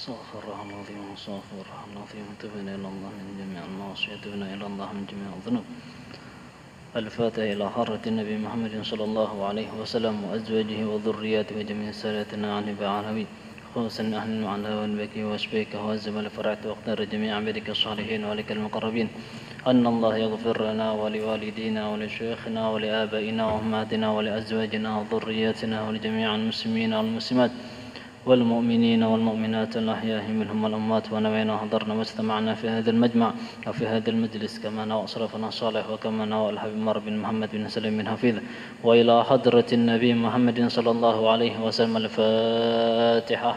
استغفر الله العظيم واستغفر الله العظيم وتبنا إلى الله من جميع المعاصي وتبنا إلى الله من جميع الذنوب. الفاتحة إلى حضرة النبي محمد صلى الله عليه وسلم وأزواجه وذرياته وجميع سادتنا عن العالمين خصوصا أهل المعنى والبكي وأشبيك وهزم الفرعت واختار جميع عبادك الصالحين ولك المقربين أن الله يغفر لنا ولوالدينا ولشيخنا ولآبائنا وأمهاتنا ولأزواجنا وذرياتنا ولجميع المسلمين والمسلمات والمؤمنين والمؤمنات الأحياء منهم والأموات ونوينا حضرنا واجتمعنا في هذا المجمع وفي هذا المجلس كما نوى أشرفنا صالح وكما نوى الحبيب عمر بن محمد بن سليم بن حفيظ وإلى حضرة النبي محمد صلى الله عليه وسلم. الفاتحة.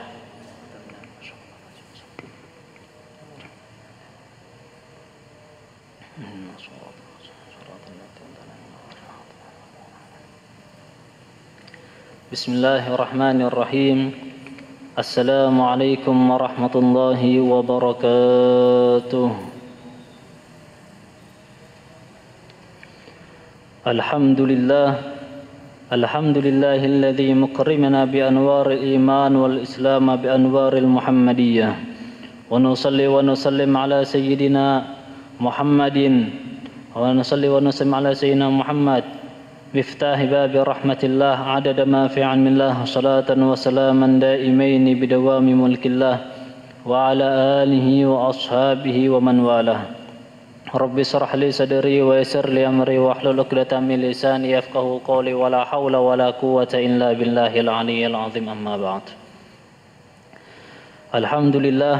بسم الله الرحمن الرحيم. السلام عليكم ورحمة الله وبركاته. الحمد لله الذي مكرمنا بأنوار الإيمان والإسلام بأنوار المحمدية ونصلي ونسلم على سيدنا محمد محمد مفتاح باب رحمة الله عدد ما في علم الله صلاة وسلاما دائمين بدوام ملك الله وعلى آله وأصحابه ومن والاه. رب اشرح لي صدري ويسر لي أمري واحلل عقدة من لساني يفقهوا قولي ولا حول ولا قوة إلا بالله العلي العظيم. أما بعد. Alhamdulillah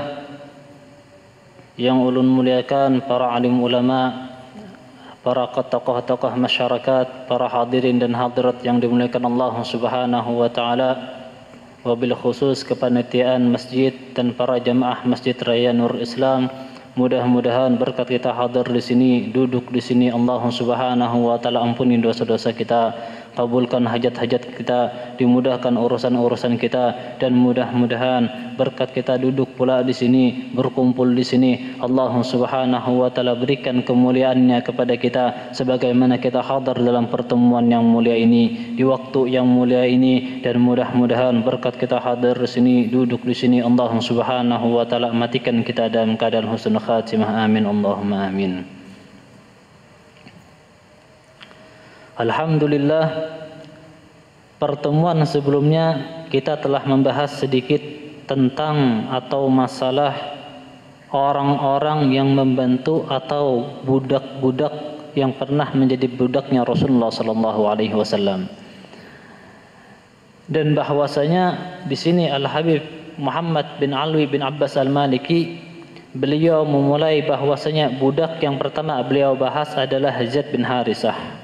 yang ulun muliakan para alim ulama, para tokoh-tokoh masyarakat, para hadirin dan hadirat yang dimuliakan Allah Subhanahu wa taala, wabil khusus kepanitiaan masjid dan para jamaah Masjid Raya Nur Islam. Mudah-mudahan berkat kita hadir di sini, duduk di sini, Allah Subhanahu wa taala ampuni dosa-dosa kita, kabulkan hajat-hajat kita, dimudahkan urusan-urusan kita, dan mudah-mudahan berkat kita duduk pula di sini, berkumpul di sini, Allah Subhanahu wa taala berikan kemuliaannya kepada kita sebagaimana kita hadir dalam pertemuan yang mulia ini di waktu yang mulia ini, dan mudah-mudahan berkat kita hadir di sini, duduk di sini, Allah Subhanahu wa taala matikan kita dalam keadaan husnul khatimah. Amin Allahumma amin. Alhamdulillah, pertemuan sebelumnya kita telah membahas sedikit tentang atau masalah orang-orang yang membantu atau budak-budak yang pernah menjadi budaknya Rasulullah sallallahu alaihi wasallam. Dan bahwasanya di sini Al-Habib Muhammad bin Alwi bin Abbas Al-Maliki, beliau memulai bahwasanya budak yang pertama beliau bahas adalah Zaid bin Harisah,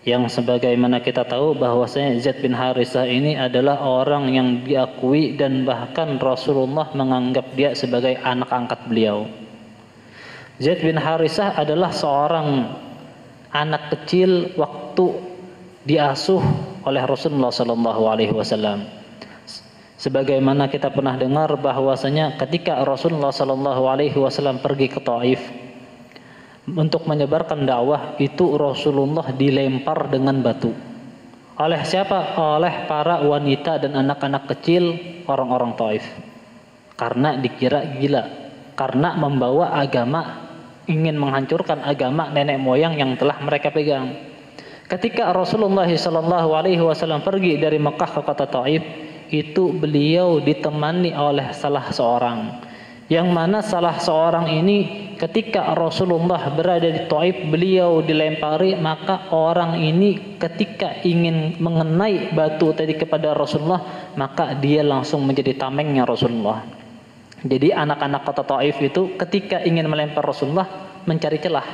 yang sebagaimana kita tahu bahwasanya Zaid bin Harisah ini adalah orang yang diakui dan bahkan Rasulullah menganggap dia sebagai anak angkat beliau. Zaid bin Harisah adalah seorang anak kecil waktu diasuh oleh Rasulullah sallallahu alaihi wasallam. Sebagaimana kita pernah dengar bahwasanya ketika Rasulullah sallallahu alaihi wasallam pergi ke Taif untuk menyebarkan dakwah, itu Rasulullah dilempar dengan batu. Oleh siapa? Oleh para wanita dan anak-anak kecil orang-orang Taif. Karena dikira gila, karena membawa agama, ingin menghancurkan agama nenek moyang yang telah mereka pegang. Ketika Rasulullah sallallahu alaihi wasallam pergi dari Mekah ke kota Taif, itu beliau ditemani oleh salah seorang, yang mana salah seorang ini ketika Rasulullah berada di Taif, beliau dilempari, maka orang ini ketika ingin mengenai batu tadi kepada Rasulullah, maka dia langsung menjadi tamengnya Rasulullah. Jadi anak-anak kota Taif itu ketika ingin melempar Rasulullah mencari celah,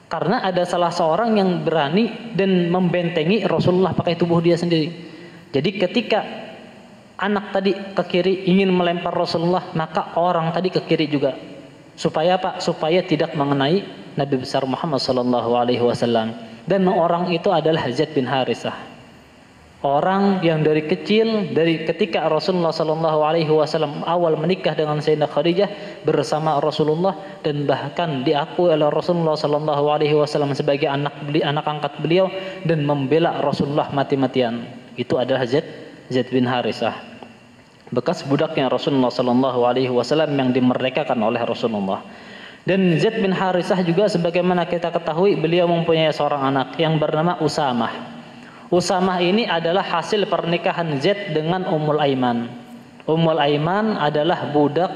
karena ada salah seorang yang berani dan membentengi Rasulullah pakai tubuh dia sendiri. Jadi ketika anak tadi ke kiri ingin melempar Rasulullah, maka orang tadi ke kiri juga. Supaya apa? Supaya tidak mengenai Nabi besar Muhammad sallallahu alaihi wasallam. Dan orang itu adalah Zaid bin Harisah. Orang yang dari kecil, dari ketika Rasulullah sallallahu alaihi wasallam awal menikah dengan Sayyidah Khadijah bersama Rasulullah, dan bahkan diakui oleh Rasulullah sallallahu alaihi wasallam sebagai anak angkat beliau dan membela Rasulullah mati-matian. Itu adalah Zaid bin Harisah. bekas budaknya Rasulullah sallallahu alaihi wasallam yang dimerdekakan oleh Rasulullah. Dan Zaid bin Harisah juga sebagaimana kita ketahui beliau mempunyai seorang anak yang bernama Usamah. Usamah ini adalah hasil pernikahan Zaid dengan Ummul Aiman. Ummul Aiman adalah budak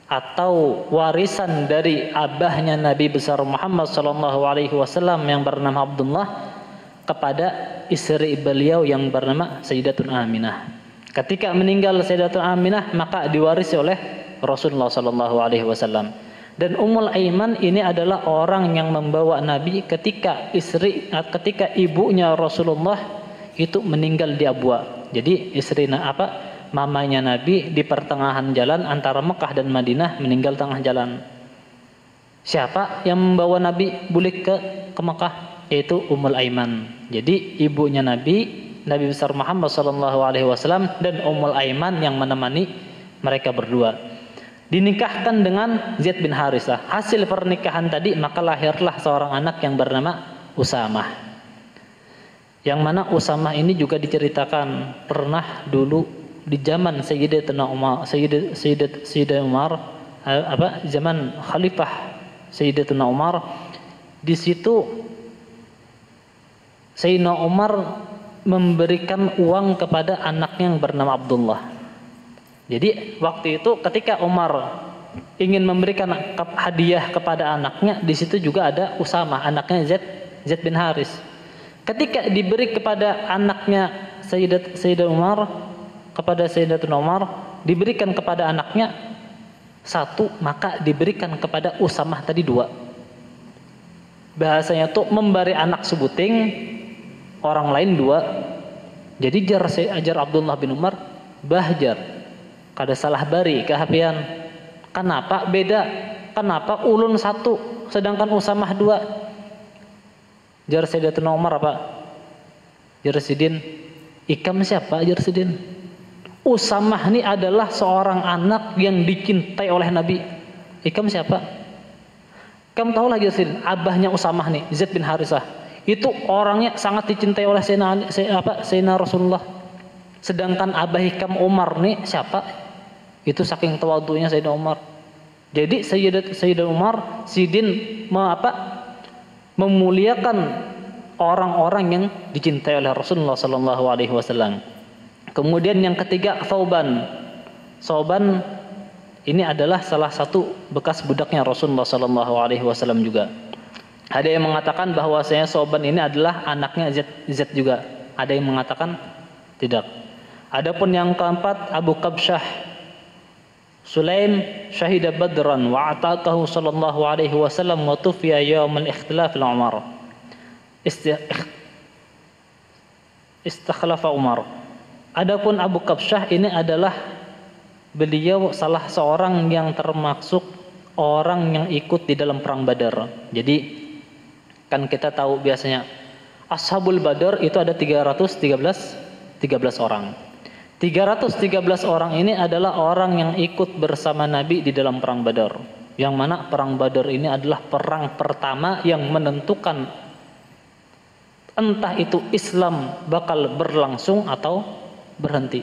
atau warisan dari abahnya Nabi besar Muhammad sallallahu alaihi wasallam yang bernama Abdullah kepada istri beliau yang bernama Sayyidatun Aminah. Ketika meninggal Sayyidatun Aminah maka diwarisi oleh Rasulullah sallallahu alaihi wasallam. Dan Ummul Aiman ini adalah orang yang membawa Nabi ketika ibunya Rasulullah itu meninggal di Abwa. Jadi mamanya Nabi di pertengahan jalan antara Mekah dan Madinah meninggal tengah jalan. Siapa yang membawa Nabi balik ke Mekah? Yaitu Ummul Aiman. Jadi ibunya Nabi besar Muhammad SAW dan Ummul Aiman yang menemani mereka berdua. Dinikahkan dengan Zaid bin Harisah. Hasil pernikahan tadi maka lahirlah seorang anak yang bernama Usamah. Yang mana Usamah ini juga diceritakan pernah dulu di zaman Sayyidina Umar, zaman Khalifah Sayyidina Umar, di situ Sayyidina Umar memberikan uang kepada anaknya yang bernama Abdullah. Jadi waktu itu ketika Umar ingin memberikan hadiah kepada anaknya, di situ juga ada Usamah, anaknya Zaid bin Haris. Ketika diberi kepada anaknya Sayyidina Umar, diberikan kepada anaknya satu, maka diberikan kepada Usamah tadi dua. Bahasanya tuh memberi anak sebuting, orang lain dua. Jadi ajar Abdullah bin Umar bahjar. Kada salah bari kehapian. Kenapa beda? Kenapa ulun satu sedangkan Usamah dua? Jar Sayyidatuna Umar apa? Jar Sidin, ikam siapa? Jar Sidin, Usamah ini adalah seorang anak yang dicintai oleh Nabi. Ikam siapa? Kamu tahu lagi Sidin, abahnya Usamah nih, Zaid bin Harisah. Itu orangnya sangat dicintai oleh Sayyidina Rasulullah. Sedangkan abah ikam Umar nih siapa? Itu saking tawadhunya Sayyidina Umar. Jadi Sayyidina Umar Sidin memuliakan orang-orang yang dicintai oleh Rasulullah sallallahu alaihi wasallam. Kemudian yang ketiga Thauban. Thauban ini adalah salah satu bekas budaknya Rasulullah sallallahu alaihi wasallam juga. Ada yang mengatakan bahwasanya Thauban ini adalah anaknya Zaid juga. Ada yang mengatakan tidak. Adapun yang keempat Abu Qabsyah Sulaim syahida Badran wa ataqahu sallallahu alaihi wasallam wa tufiya yaum al-ikhtilaf al-Umar. Istakhlafa Umar. Adapun Abu Qabsyah ini adalah beliau salah seorang yang termasuk orang yang ikut di dalam perang Badar. Jadi kan kita tahu biasanya Ashabul Badar itu ada 313 orang. 313 orang ini adalah orang yang ikut bersama Nabi di dalam perang Badar. Yang mana perang Badar ini adalah perang pertama yang menentukan entah itu Islam bakal berlangsung atau berhenti.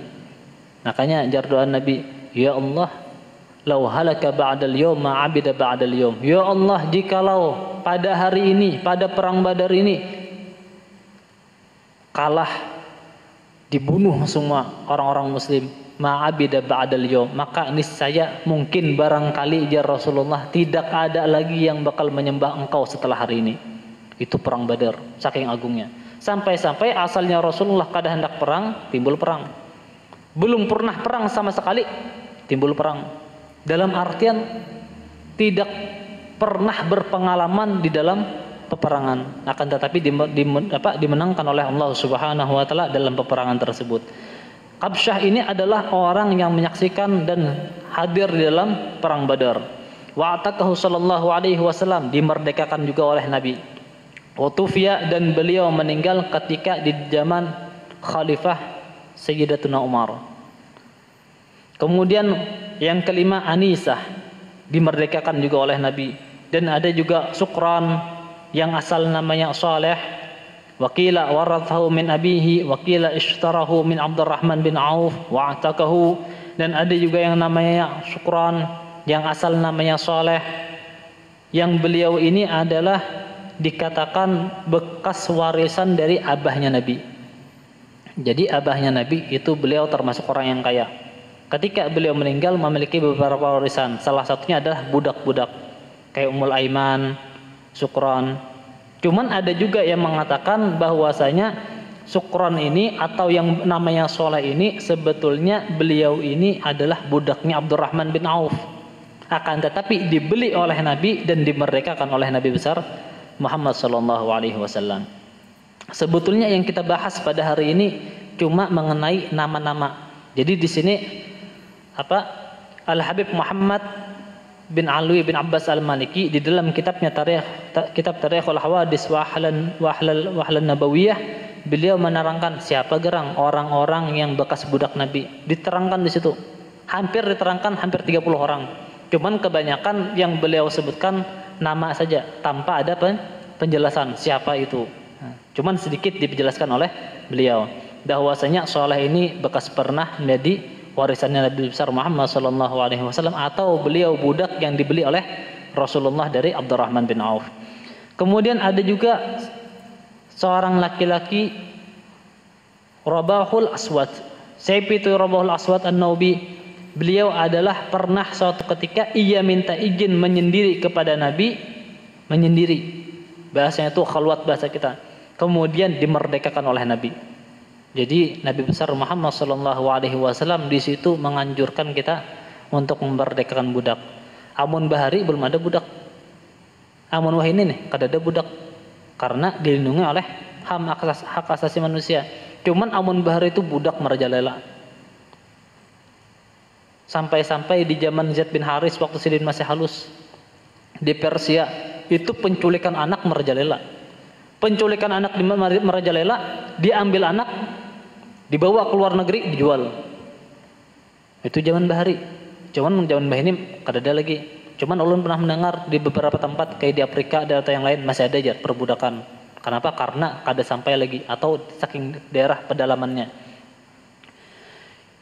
Makanya jar doa Nabi, ya Allah, lau halaka ba'dal yawm ma 'abida ba'dal yawm. Ya Allah, jikalau pada hari ini, pada perang Badar ini kalah, dibunuh semua orang-orang muslim, ma'abida ba'dal yawm, maka niscaya mungkin barangkali ya Rasulullah tidak ada lagi yang bakal menyembah engkau setelah hari ini. Itu perang Badar, saking agungnya. Sampai-sampai asalnya Rasulullah kada hendak perang, timbul perang. Belum pernah perang sama sekali, timbul perang. Dalam artian tidak pernah berpengalaman di dalam peperangan, akan tetapi dimenangkan oleh Allah Subhanahu wa taala dalam peperangan tersebut. Qabsyah ini adalah orang yang menyaksikan dan hadir di dalam perang Badar. Wa ataqahu sallallahu alaihi wasallam, dimerdekakan juga oleh Nabi. Wa tufiya, dan beliau meninggal ketika di zaman Khalifah Sayyidatuna Umar. Kemudian yang kelima Anisah, dimerdekakan juga oleh Nabi. Dan ada juga Sukran yang asal namanya Saleh, Waqila warathahu min abihi, waqila ishtarahu min Abdurrahman bin Auf wa'takahu. Dan ada juga yang namanya Syukran, yang asal namanya Saleh, yang beliau ini adalah dikatakan bekas warisan dari abahnya Nabi. Jadi abahnya Nabi itu beliau termasuk orang yang kaya. Ketika beliau meninggal memiliki beberapa warisan. Salah satunya adalah budak-budak kayak Ummul Aiman, Syukran. Cuman ada juga yang mengatakan bahwasanya Syukran ini atau yang namanya Soleh ini sebetulnya beliau ini adalah budaknya Abdurrahman bin Auf. Akan tetapi dibeli oleh Nabi dan dimerdekakan oleh Nabi besar Muhammad SAW. Sebetulnya yang kita bahas pada hari ini cuma mengenai nama-nama. Jadi di sini Al-Habib Muhammad bin Alwi bin Abbas Al-Maliki di dalam kitabnya kitab Tarikhul Hawadis wa Ahlan Nabawiyah, beliau menerangkan siapa gerang orang-orang yang bekas budak Nabi. Diterangkan di situ. Hampir diterangkan hampir 30 orang. Cuman kebanyakan yang beliau sebutkan nama saja tanpa ada penjelasan siapa itu. Cuman sedikit dijelaskan oleh beliau bahwasanya Saleh ini bekas pernah menjadi warisannya Nabi besar Muhammad SAW atau beliau budak yang dibeli oleh Rasulullah dari Abdurrahman bin Auf. Kemudian ada juga seorang laki-laki Rabahul Aswad. Siapa itu Rabahul Aswad An-Naubi? Beliau adalah pernah suatu ketika ia minta izin menyendiri kepada Nabi, menyendiri. Bahasanya itu khalwat bahasa kita. Kemudian dimerdekakan oleh Nabi. Jadi Nabi besar Muhammad SAW di situ menganjurkan kita untuk memerdekakan budak. Amun bahari belum ada budak. Amun wahini nih kada ada budak karena dilindungi oleh hak asasi manusia. Cuman amun bahari itu budak merajalela. Sampai-sampai di zaman Zaid bin Haris waktu Sidin masih halus di Persia itu penculikan anak merajalela. Penculikan anak di merajalela, diambil anak, dibawa ke luar negeri, dijual. Itu zaman bahari. Cuman zaman bahari ini kada ada lagi. Cuman ulun pernah mendengar di beberapa tempat kayak di Afrika atau yang lain masih ada aja perbudakan. Kenapa? Karena kada sampai lagi atau saking daerah pedalamannya.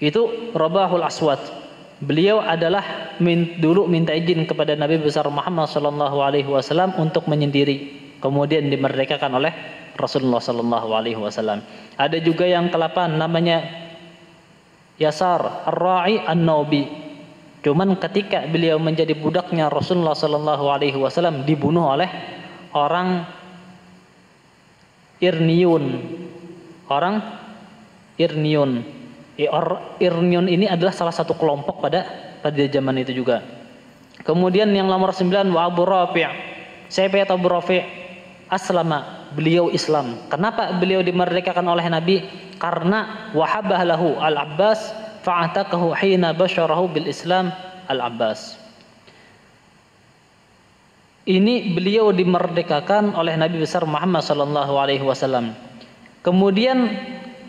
Itu Rabahul Aswad. Beliau adalah dulu minta izin kepada Nabi besar Muhammad SAW untuk menyendiri. Kemudian dimerdekakan oleh Rasulullah SAW. Ada juga yang ke-8 namanya Yasar Ar-Ra'i An-Naubi. Cuman ketika beliau menjadi budaknya Rasulullah SAW dibunuh oleh orang Irniun. Orang Irniun. Irniun ini adalah salah satu kelompok pada zaman itu juga. Kemudian yang nomor 9 wa Abu Rafi'. Siapa itu Abu Rafi'? Aslama, beliau Islam. Kenapa beliau dimerdekakan oleh Nabi? Karena wahabah lahu Al-Abbas fa'atakahu hina basyarahu bil Islam Al-Abbas. Ini beliau dimerdekakan oleh Nabi besar Muhammad SAW. Kemudian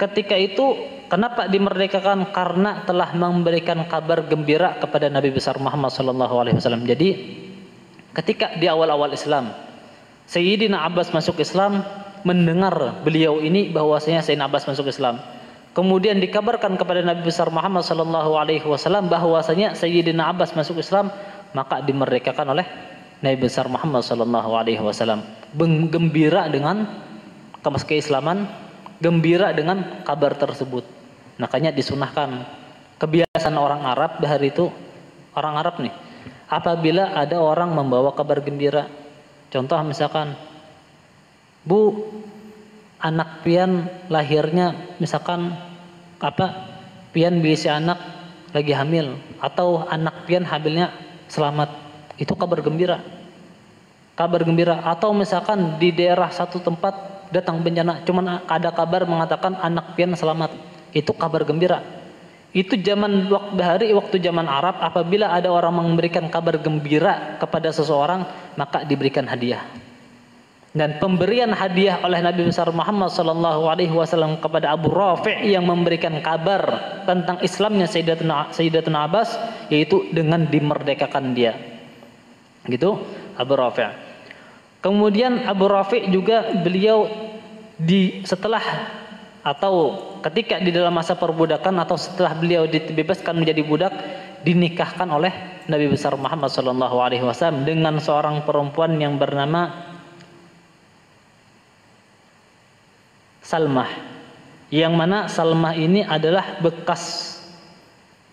ketika itu kenapa dimerdekakan? Karena telah memberikan kabar gembira kepada Nabi besar Muhammad SAW. Jadi ketika di awal-awal Islam Sayyidina Abbas masuk Islam, mendengar beliau ini bahwasanya Sayyidina Abbas masuk Islam. Kemudian dikabarkan kepada Nabi besar Muhammad SAW bahwasanya Sayyidina Abbas masuk Islam, maka dimerdekakan oleh Nabi besar Muhammad SAW. Gembira dengan keislaman, gembira dengan kabar tersebut. Makanya disunahkan. Kebiasaan orang Arab hari itu, orang Arab nih, apabila ada orang membawa kabar gembira, contoh misalkan, Bu, anak pian lahirnya misalkan pian bisi anak lagi hamil, atau anak pian hamilnya selamat, itu kabar gembira. Kabar gembira. Atau misalkan di daerah satu tempat datang bencana, cuman ada kabar mengatakan anak pian selamat, itu kabar gembira. Itu zaman waktu zaman Arab, apabila ada orang memberikan kabar gembira kepada seseorang, maka diberikan hadiah. Dan pemberian hadiah oleh Nabi besar Muhammad SAW kepada Abu Rafi' yang memberikan kabar tentang Islamnya Sayyidatuna Abbas, yaitu dengan dimerdekakan dia. Gitu Abu Rafi'. Kemudian Abu Rafi' juga beliau setelah atau ketika di dalam masa perbudakan atau setelah beliau dibebaskan menjadi budak, dinikahkan oleh Nabi besar Muhammad SAW dengan seorang perempuan yang bernama Salmah, yang mana Salmah ini adalah bekas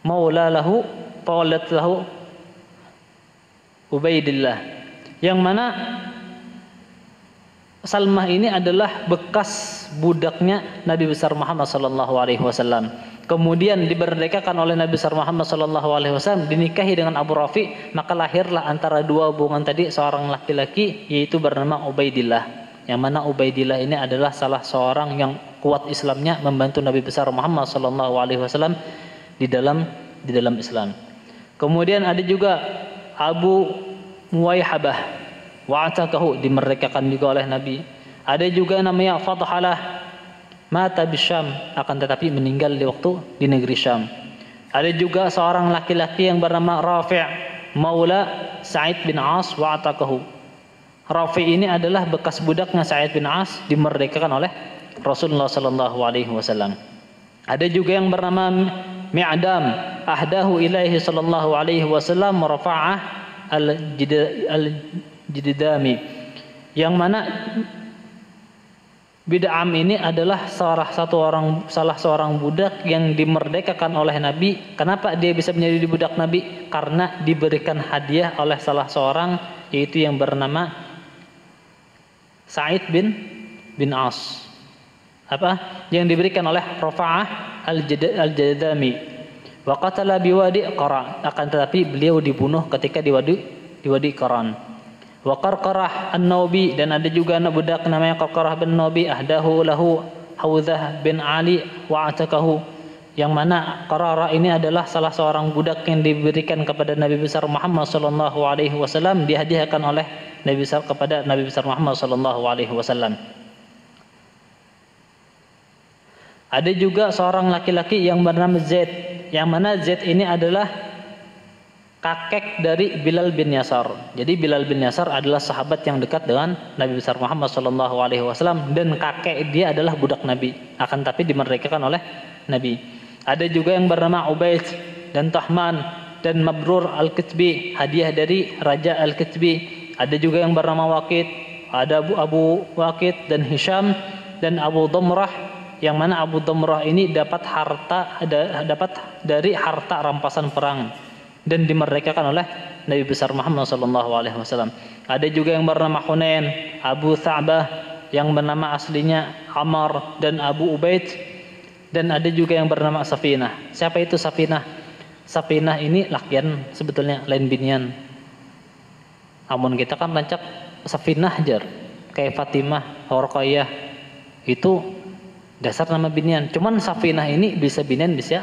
maula lahu faulat lahu Ubaidillah, yang mana Salmah ini adalah bekas budaknya Nabi besar Muhammad SAW. Kemudian diberdekakan oleh Nabi besar Muhammad SAW, dinikahi dengan Abu Rafi, maka lahirlah antara dua hubungan tadi seorang laki-laki yaitu bernama Ubaidillah. Yang mana Ubaidillah ini adalah salah seorang yang kuat Islamnya, membantu Nabi besar Muhammad SAW di dalam Islam. Kemudian ada juga Abu Muwaihabah, wa'atakahu, dimerdekakan juga oleh Nabi. Ada juga namanya Fadhalah, mata di Syam, akan tetapi meninggal di negeri Syam. Ada juga seorang laki-laki yang bernama Rafi' maula Sa'id bin As, wa'atakahu. Rafi' ini adalah bekas budaknya Sa'id bin As, dimerdekakan oleh Rasulullah SAW. Ada juga yang bernama Mi'dam, ahdahu ilaihi SAW Rafa'ah al-Jiddami, yang mana Bid'am ini adalah salah seorang budak yang dimerdekakan oleh Nabi. Kenapa dia bisa menjadi budak Nabi? Karena diberikan hadiah oleh salah seorang, yaitu yang bernama Sa'id bin As. Apa? Yang diberikan oleh Rafa'ah al-Jiddami. Wa qatala biwadi Qara, akan tetapi beliau dibunuh ketika di wadi Qaran. Wa Qarqarah an-Nawbi, dan ada juga anak budak namanya Qarqarah bin Nawbi, ahdahu lahu Haudzah bin Ali wa atakahu, yang mana Qarqarah ini adalah salah seorang budak yang diberikan kepada Nabi besar Muhammad SAW, dihadiahkan oleh Nabi besar kepada Nabi besar Muhammad SAW. Ada juga seorang laki-laki yang bernama Zaid, yang mana Zaid ini adalah kakek dari Bilal bin Yasar. Jadi Bilal bin Yasar adalah sahabat yang dekat dengan Nabi besar Muhammad SAW, dan kakek dia adalah budak Nabi, akan tapi dimerdekakan oleh Nabi. Ada juga yang bernama Ubaid dan Tahman dan Mabrur al-Kitbi, hadiah dari Raja al-Kitbi. Ada juga yang bernama Waqid, ada Abu Waqid dan Hisham dan Abu Damrah, yang mana Abu Damrah ini dapat dari harta rampasan perang dan dimerdekakan oleh Nabi besar Muhammad SAW. Ada juga yang bernama Hunain, Abu Tha'bah, yang bernama aslinya Ammar dan Abu Ubaid, dan ada juga yang bernama Safinah. Siapa itu Safinah? Safinah ini lakian sebetulnya, lain binian. Amun kita kan bancak Safinah jar, kayak Fatimah, Ruqayyah, itu dasar nama binian. Cuman Safinah ini bisa binian, bisa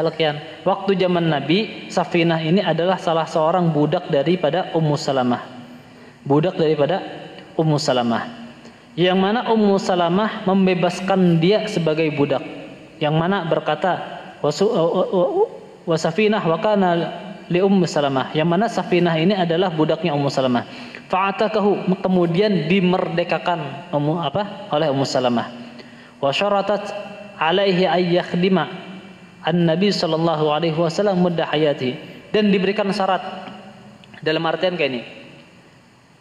lakian. Waktu zaman Nabi, Safinah ini adalah salah seorang budak daripada Ummu Salamah. Yang mana Ummu Salamah membebaskan dia sebagai budak. Yang mana berkata wa Safinah wa kana li Ummu Salamah. Yang mana Safinah ini adalah budaknya Ummu Salamah. Fa'atakahu, kemudian dimerdekakan oleh Ummu Salamah. Wa syaratat alaihi ay yakhdima An-Nabi SAW muddah hayati, dan diberikan syarat dalam artian kayak ini,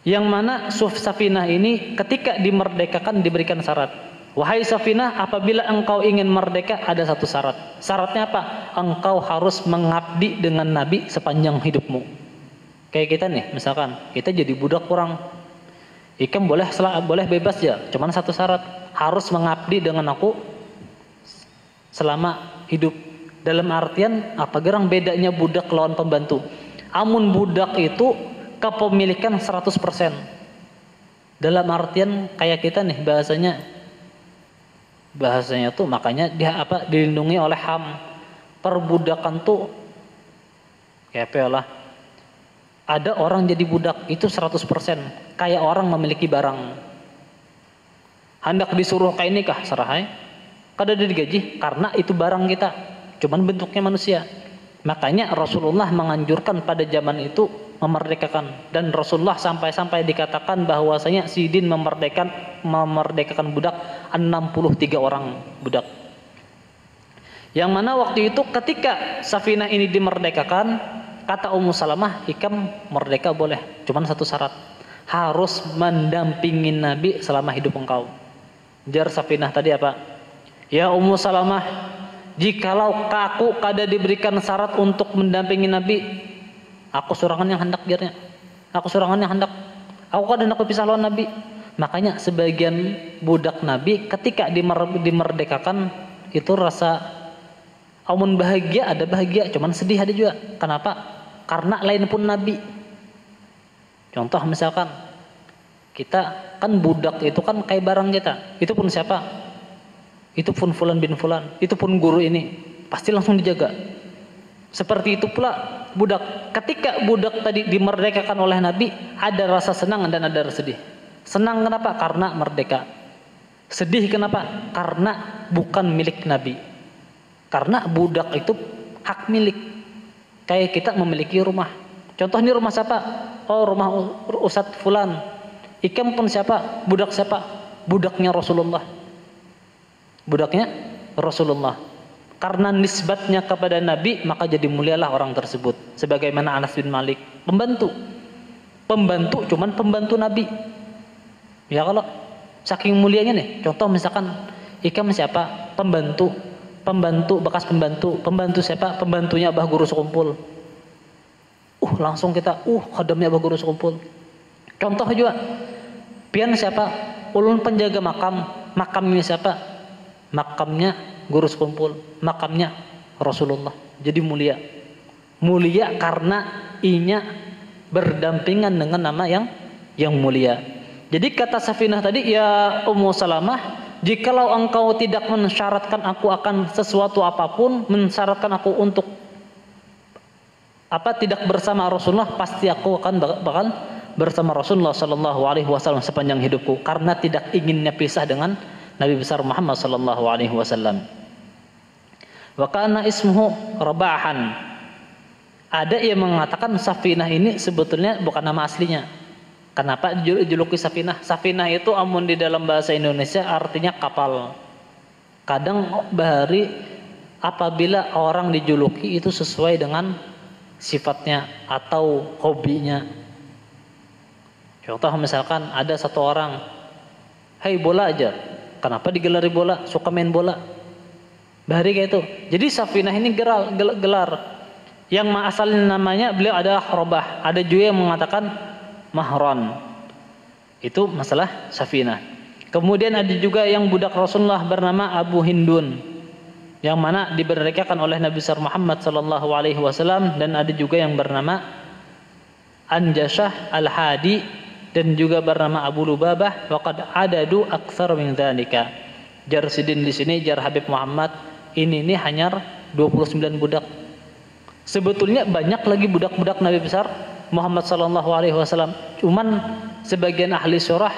yang mana Safinah ini ketika dimerdekakan diberikan syarat. Wahai Safinah, apabila engkau ingin merdeka, ada satu syarat. Syaratnya apa? Engkau harus mengabdi dengan Nabi sepanjang hidupmu. Kayak kita nih, misalkan kita jadi budak orang, ikan boleh bebas ya, cuman satu syarat, harus mengabdi dengan aku selama hidup. Dalam artian apa gerang bedanya budak lawan pembantu? Amun budak itu kepemilikan 100%. Dalam artian kayak kita nih, bahasanya tuh makanya dia dilindungi oleh HAM. Perbudakan tuh kayak lah. Ada orang jadi budak itu 100%, kayak orang memiliki barang. Hendak disuruh kayak ini kah serahai? Kada digaji karena itu barang kita. Cuman bentuknya manusia. Makanya Rasulullah menganjurkan pada zaman itu memerdekakan, dan Rasulullah sampai dikatakan bahwasanya Sidin memerdekakan budak 63 orang budak. Yang mana waktu itu ketika Safinah ini dimerdekakan, kata Ummu Salamah, ikam merdeka boleh, cuman satu syarat, harus mendampingi Nabi selama hidup engkau. Jar Safinah tadi apa? Ya Ummu Salamah, jikalau aku kada diberikan syarat untuk mendampingi Nabi, aku sorangan yang hendak jarnya. Aku sorangan yang hendak. Aku kada hendak berpisah lawan Nabi. Makanya sebagian budak Nabi ketika dimerdekakan itu rasa amun bahagia, ada bahagia, cuman sedih ada juga. Kenapa? Karena lain pun Nabi. Contoh misalkan kita kan budak itu kan kayak barang kita. Itu pun siapa? Itu pun fulan bin fulan. Itu pun guru ini. Pasti langsung dijaga. Seperti itu pula budak. Ketika budak tadi dimerdekakan oleh Nabi, ada rasa senang dan ada rasa sedih. Senang kenapa? Karena merdeka. Sedih kenapa? Karena bukan milik Nabi. Karena budak itu hak milik. Kayak kita memiliki rumah. Contoh ini rumah siapa? Oh, rumah Ustadz fulan. Ikam pun siapa? Budak siapa? Budaknya Rasulullah. Budaknya Rasulullah. Karena nisbatnya kepada Nabi, maka jadi mulialah orang tersebut. Sebagaimana Anas bin Malik, pembantu. Pembantu cuman pembantu Nabi. Ya kalau saking mulianya nih, contoh misalkan ikam siapa? Pembantu. Pembantu, bekas pembantu. Pembantu siapa? Pembantunya Abah Guru Sekumpul. Langsung kita, khadamnya Abah Guru Sekumpul. Contoh juga, pian siapa? Ulun penjaga makam. Makamnya siapa? Makamnya Guru Sekumpul. Makamnya Rasulullah. Jadi mulia. Mulia karena inya berdampingan dengan nama yang mulia. Jadi kata Safinah tadi, ya Ummu Salamah, jikalau engkau tidak mensyaratkan aku akan sesuatu apapun, mensyaratkan aku untuk tidak bersama Rasulullah, pasti aku akan bakal bersama Rasulullah sallallahu alaihi wasallam sepanjang hidupku, karena tidak inginnya pisah dengan Nabi besar Muhammad sallallahu alaihi wasallam. Wa kana ismuhu Rabahan. Ada yang mengatakan Safinah ini sebetulnya bukan nama aslinya. Kenapa dijuluki Safinah? Safinah itu amun di dalam bahasa Indonesia artinya kapal. Kadang bahari apabila orang dijuluki itu sesuai dengan sifatnya atau hobinya. Contoh misalkan ada satu orang, "Hai bola aja." Kenapa digelari bola? Suka main bola. Bahari kayak itu. Jadi Safinah ini gelar. Yang asalnya namanya beliau adalah Robah. Ada juga yang mengatakan Mahron. Itu masalah Safinah. Kemudian ada juga yang budak Rasulullah bernama Abu Hindun, yang mana diberdekakan oleh Nabi besar Muhammad sallallahu alaihi wasallam, dan ada juga yang bernama Anjashah Al-Hadi dan juga bernama Abu Lubabah. Waqad adadu aktsar min dzalika. Jar Sidin di sini, jar Habib Muhammad, ini hanya 29 budak. Sebetulnya banyak lagi budak-budak Nabi besar Muhammad sallallahu alaihi wasallam. Cuman sebagian ahli surah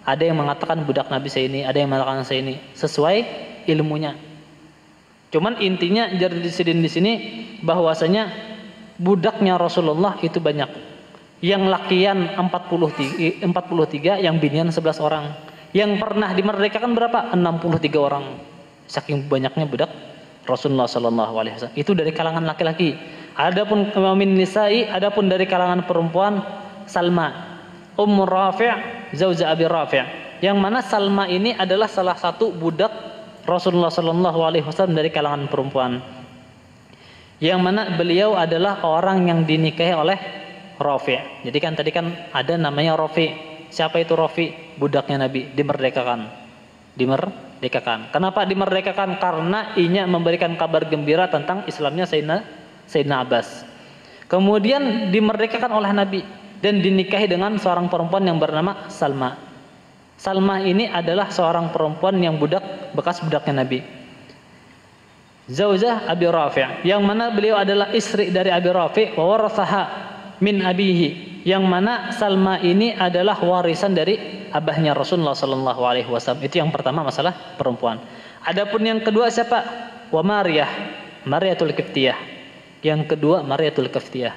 ada yang mengatakan budak Nabi saya ini, ada yang mengatakan saya ini, sesuai ilmunya. Cuman intinya jar Sidin di sini bahwasanya budaknya Rasulullah itu banyak. Yang lakian 43, yang binian 11 orang. Yang pernah dimerdekakan berapa? 63 orang. Saking banyaknya budak Rasulullah sallallahu alaihi wasallam. Itu dari kalangan laki-laki. Adapun min nisa'i, adapun dari kalangan perempuan, Salma, Ummu Rafi', Zauja Abi Rafi'. Yang mana Salma ini adalah salah satu budak Rasulullah sallallahu alaihi wasallam dari kalangan perempuan. Yang mana beliau adalah orang yang dinikahi oleh Rafi'. Jadi kan tadi kan ada namanya Rafi'. Siapa itu Rafi'? Budaknya Nabi, dimerdekakan. Kenapa dimerdekakan? Karena inya memberikan kabar gembira tentang Islamnya Sayyidina Abbas. Kemudian dimerdekakan oleh Nabi dan dinikahi dengan seorang perempuan yang bernama Salma. Salma ini adalah seorang perempuan yang bekas budaknya Nabi. Zaujah Abi Rafi', yang mana beliau adalah istri dari Abi Rafi', wa warathaha min abihi, yang mana Salma ini adalah warisan dari abahnya Rasulullah sallallahu alaihi wasallam. Itu yang pertama, masalah perempuan. Adapun yang kedua siapa? Wa Mariyatul Qiftiyah. Yang kedua Mariyatul Qiftiyah.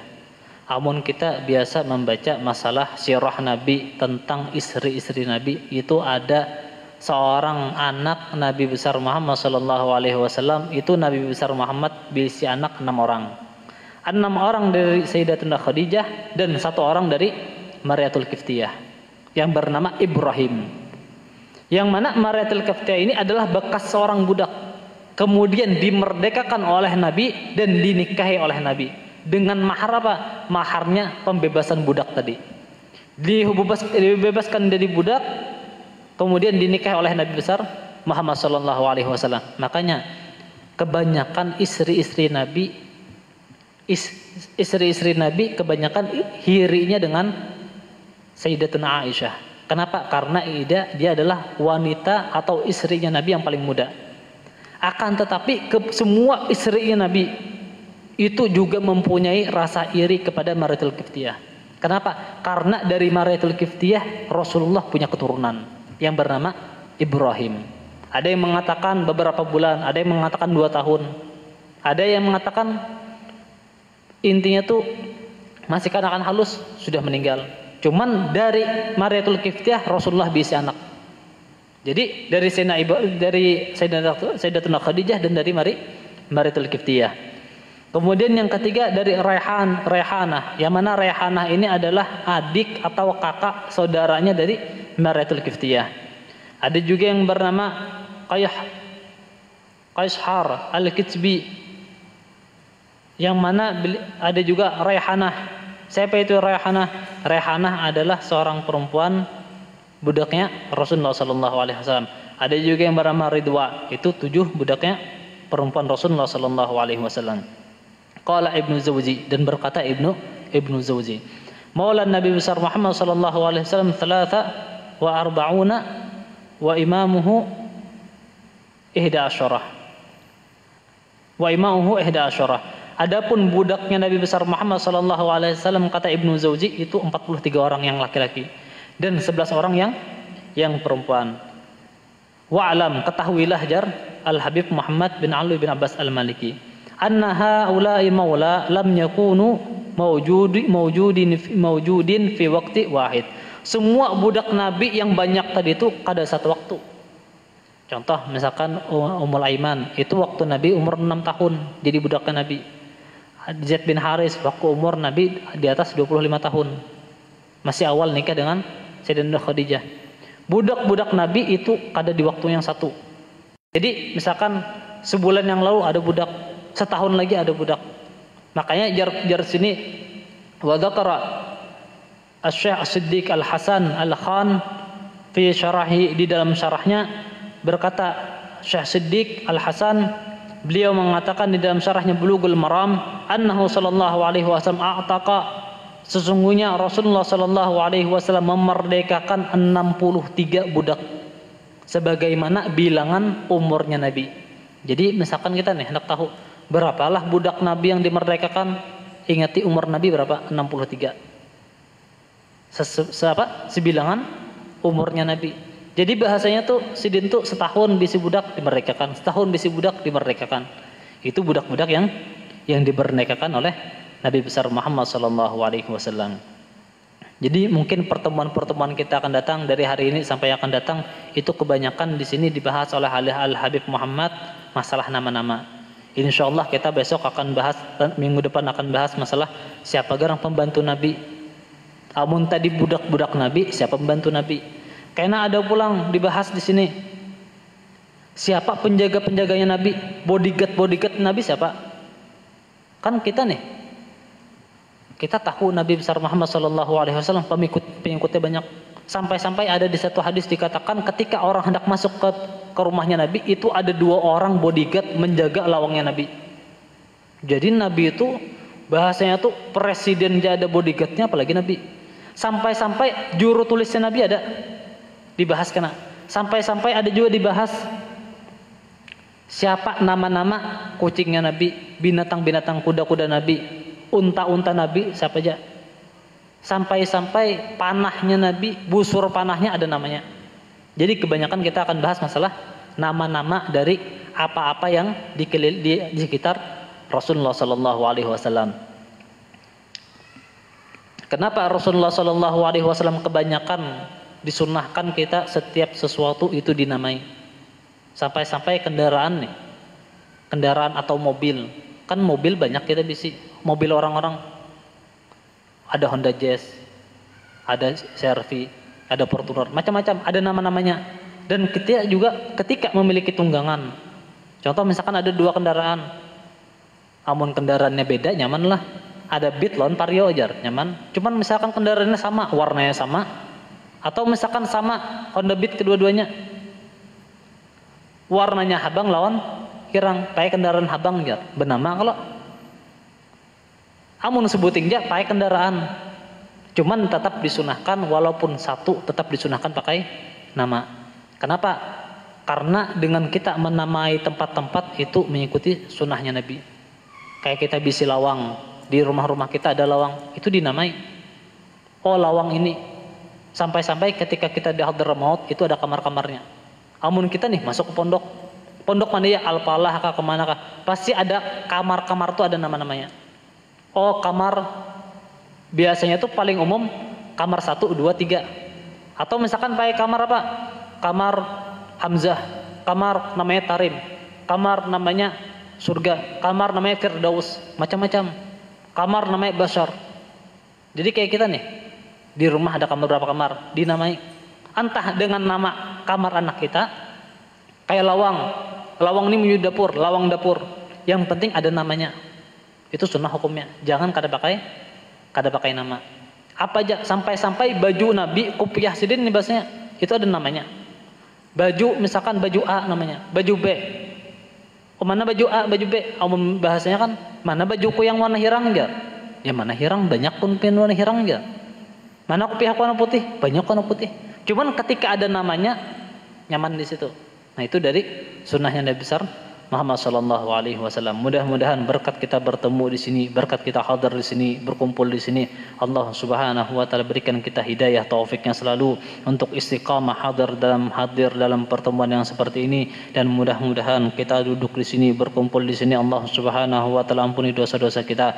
Amun kita biasa membaca masalah sirah Nabi tentang istri-istri Nabi, itu ada seorang anak Nabi besar Muhammad sallallahu alaihi wasallam, itu Nabi besar Muhammad berisi anak 6 orang. 6 orang dari Sayyidatuna Khadijah dan 1 orang dari Mariatul Qiftiyah yang bernama Ibrahim. Yang mana Mariatul Qiftiyah ini adalah bekas seorang budak, kemudian dimerdekakan oleh Nabi dan dinikahi oleh Nabi dengan mahar apa? Maharnya pembebasan budak tadi. Dibebaskan dari budak, kemudian dinikahi oleh Nabi besar Muhammad sallallahu alaihi wasallam. Makanya kebanyakan istri-istri Nabi kebanyakan hirinya dengan Sayyidatuna Aisyah. Kenapa? Karena dia adalah wanita atau istrinya Nabi yang paling muda. Akan tetapi semua istrinya Nabi itu juga mempunyai rasa iri kepada Mariatul Qiftiyah. Kenapa? Karena dari Mariatul Qiftiyah Rasulullah punya keturunan yang bernama Ibrahim. Ada yang mengatakan beberapa bulan, ada yang mengatakan 2 tahun, ada yang mengatakan intinya tuh masih kanak-kanak halus sudah meninggal. Cuman dari Mariatul Qiftiyah Rasulullah bisa anak. Jadi dari Sayyidatuna Khadijah dan dari Mariatul Qiftiyah. Kemudian yang ketiga dari Rayhanah, yang mana Rayhanah ini adalah adik atau kakak saudaranya dari Mariatul Qiftiyah. Ada juga yang bernama Qaishar Al-Kitsbi, yang mana ada juga Rayhanah. Siapa itu Rayhanah? Rayhanah adalah seorang perempuan budaknya Rasulullah sallallahu alaihi wasallam. Ada juga yang bernama Ridwa, itu 7 budaknya perempuan Rasulullah sallallahu alaihi wasallam. Qala Ibnu Zawji, dan berkata Ibnu Zawji, Maula Nabi besar Muhammad sallallahu alaihi wasallam 43 wa imamuhu 11. Wa imamuhu 11. Adapun budaknya Nabi besar Muhammad sallallahu alaihi wasallam, kata Ibnu Zawji, itu 43 orang yang laki-laki dan 11 orang yang perempuan. Wa'lam, ketahuilah jar Al-Habib Muhammad bin Ali bin Abbas Al-Maliki, anna haula'i maula lam yakunu mawjudin fi waqti wahid. Semua budak Nabi yang banyak tadi itu pada satu waktu. Contoh misalkan Ummul Aiman, itu waktu Nabi umur 6 tahun jadi budaknya Nabi. Zaid bin Haris waktu umur Nabi di atas 25 tahun, masih awal nikah dengan Sayyidatuna Khadijah. Budak-budak Nabi itu ada di waktu yang satu. Jadi misalkan sebulan yang lalu ada budak, setahun lagi ada budak. Makanya jar sini wa dzakara Asy-Syaikh As-Siddiq Al-Hasan Al-Khan fi syarahi, di dalam syarahnya berkata Syekh Siddiq Al-Hasan, beliau mengatakan di dalam syarahnya Bulughul Maram, annahu sallallahu alaihi wasallam a'taqa, sesungguhnya Rasulullah sallallahu alaihi wasallam memerdekakan 63 budak sebagaimana bilangan umurnya Nabi. Jadi misalkan kita nih hendak tahu berapalah budak Nabi yang dimerdekakan, ingati umur Nabi berapa? 63. Sebilangan umurnya Nabi. Jadi bahasanya tuh sidin tuh setahun bisi budak dimerdekakan, setahun bisi budak dimerdekakan. Itu budak-budak yang dimerdekakan oleh Nabi besar Muhammad sallallahu alaihi wasallam. Jadi mungkin pertemuan-pertemuan kita akan datang dari hari ini sampai akan datang itu kebanyakan di sini dibahas oleh Al-Habib Muhammad masalah nama-nama. Insyaallah kita besok akan bahas, minggu depan akan bahas masalah siapa garang pembantu Nabi. Amun tadi budak-budak Nabi, siapa pembantu Nabi? Karena ada pulang dibahas di sini. Siapa penjaga-penjaganya Nabi? Bodyguard Nabi siapa? Kan kita nih. Kita tahu Nabi besar Muhammad sallallahu alaihi wasallam pengikutnya banyak. Sampai-sampai ada di satu hadis dikatakan ketika orang hendak masuk ke rumahnya Nabi, itu ada 2 orang bodyguard menjaga lawangnya Nabi. Jadi Nabi itu bahasanya tuh presiden aja ada bodyguardnya, apalagi Nabi. Sampai-sampai juru tulisnya Nabi ada dibahas kena. Sampai-sampai ada juga dibahas siapa nama-nama kucingnya Nabi, binatang-binatang kuda-kuda Nabi, unta-unta Nabi, siapa aja. Sampai-sampai panahnya Nabi, busur panahnya ada namanya. Jadi kebanyakan kita akan bahas masalah nama-nama dari apa-apa yang di sekitar Rasulullah sallallahu alaihi wasallam. Kenapa Rasulullah Shallallahu Alaihi Wasallam kebanyakan disunahkan kita setiap sesuatu itu dinamai? Sampai-sampai kendaraan nih, kendaraan atau mobil, kan mobil banyak kita bisa, mobil orang-orang, ada Honda Jazz, ada CR-V, ada Fortuner, macam-macam, ada nama-namanya. Dan kita juga ketika memiliki tunggangan, contoh misalkan ada 2 kendaraan, amun kendaraannya beda, nyaman lah. Ada Beat lawan Vario aja nyaman. Cuman misalkan kendaraannya sama, warnanya sama, atau misalkan sama Honda Beat kedua-duanya, warnanya habang lawan hirang, pakai kendaraan habang aja benama. Kalau amun sebuting aja pakai kendaraan, cuman tetap disunahkan walaupun satu tetap disunahkan pakai nama. Kenapa? Karena dengan kita menamai tempat-tempat itu mengikuti sunnahnya Nabi. Kayak kita bisi lawang, di rumah-rumah kita ada lawang, itu dinamai. Oh lawang ini, sampai-sampai ketika kita di Hadramaut itu ada kamar-kamarnya. Amun kita nih masuk ke pondok, pondok mana ya, Al-Falah kah, kemana kah, pasti ada kamar-kamar tuh ada nama-namanya. Oh kamar, biasanya tuh paling umum kamar 1, 2, 3. Atau misalkan pakai kamar apa? Kamar Hamzah, kamar namanya Tarim, kamar namanya surga, kamar namanya Firdaus, macam-macam. Kamar namanya Bashar. Jadi kayak kita nih, di rumah ada kamar berapa kamar, dinamai. Entah dengan nama kamar anak kita, kayak lawang. Lawang ini menuju dapur, lawang dapur. Yang penting ada namanya. Itu sunnah hukumnya. Jangan kada pakai nama. Apa aja, sampai-sampai baju Nabi, kopiah sidin nih bahasanya, itu ada namanya. Baju misalkan baju A namanya, baju B. Oh, mana baju A, baju B? Umum bahasanya kan, mana bajuku yang warna hirang aja? Ya mana hirang, banyak pun warna hirang aja. Mana kopiah warna putih? Banyak warna putih. Cuman ketika ada namanya, nyaman di situ. Nah itu dari sunnahnya Nabi besar Muhammad Sallallahu Alaihi Wasallam. Mudah-mudahan berkat kita bertemu di sini, berkat kita hadir di sini, berkumpul di sini, Allah Subhanahu Wa Taala berikan kita hidayah, taufiknya selalu untuk istiqamah hadir dalam pertemuan yang seperti ini. Dan mudah-mudahan kita duduk di sini, berkumpul di sini, Allah Subhanahu Wa Taala ampuni dosa-dosa kita,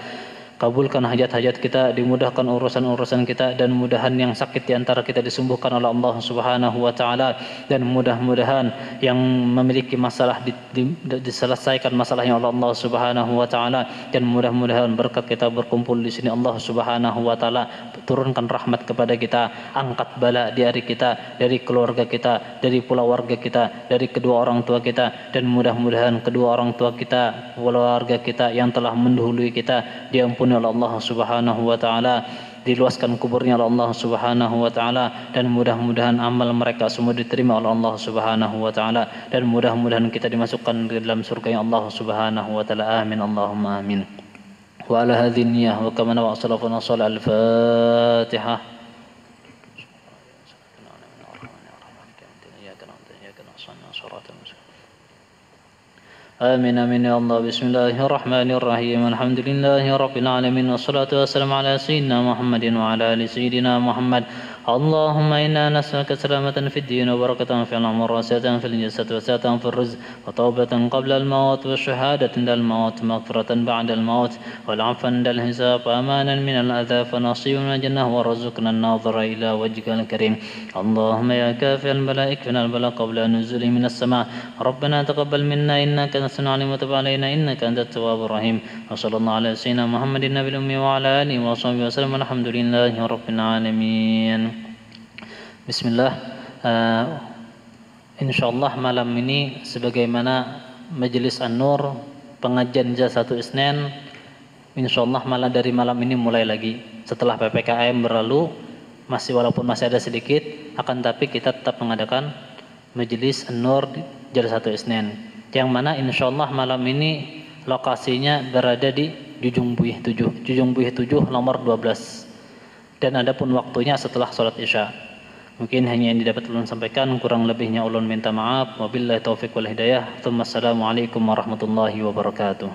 kabulkan hajat-hajat kita, dimudahkan urusan-urusan kita, dan mudahan yang sakit di antara kita disembuhkan oleh Allah Subhanahu Wa Taala, dan mudah-mudahan yang memiliki masalah diselesaikan masalahnya oleh Allah Subhanahu Wa Taala, dan mudah-mudahan berkat kita berkumpul di sini Allah Subhanahu Wa Taala turunkan rahmat kepada kita, angkat bala dari kita, dari keluarga kita, dari keluarga kita, dari kedua orang tua kita, dan mudah-mudahan kedua orang tua kita, keluarga kita yang telah mendahului kita diampuni oleh Allah Subhanahu Wa Taala, diluaskan kuburnya oleh Allah Subhanahu Wa Taala, dan mudah-mudahan amal mereka semua diterima oleh Allah Subhanahu Wa Taala, dan mudah-mudahan kita dimasukkan ke dalam surga Allah Subhanahu Wa Taala. Amin Allahumma amin. Wa ala hadhihi niyyah wa kama wa salafuna shalal al-Fatihah. آمين آمين يا الله. بسم الله الرحمن الرحيم. الحمد لله رب العالمين، والصلاة والسلام على سيدنا محمد وعلى آل سيدنا محمد. اللهم إنا نسألك سلامة في الدين، وبركة في الأمر، وسعة في الجسد، وسعة في الرزق، وتوبة قبل الموت، وشهادة عند الموت، مغفرة بعد الموت، والعفو عند الحساب، وأمانا من الأذى، فنصيب من الجنة، ورزقنا الناظر إلى وجهك الكريم. اللهم يا كافي البلاء اكفنا البلاء قبل نزول من السماء. ربنا تقبل منا إنك أنت السميع العليم، وتب علينا إنك أنت التواب الرحيم. وصلى الله على سيدنا محمد النبي الأمي وعلى آله وصحبه وسلم. الحمد لله رب العالمين. Bismillah. Insyaallah malam ini sebagaimana Majelis An-Nur pengajian Jalsatul Isnin, insyaallah malam dari malam ini mulai lagi setelah PPKM berlalu, walaupun masih ada sedikit, akan tapi kita tetap mengadakan Majelis An-Nur Jalsatul Isnin, yang mana insyaallah malam ini lokasinya berada di Jujung Buih 7 nomor 12, dan adapun waktunya setelah sholat Isya. Mungkin hanya yang dapat ulun sampaikan, kurang lebihnya ulun minta maaf. Wabillahi taufiq wal hidayah. Assalamualaikum warahmatullahi wabarakatuh.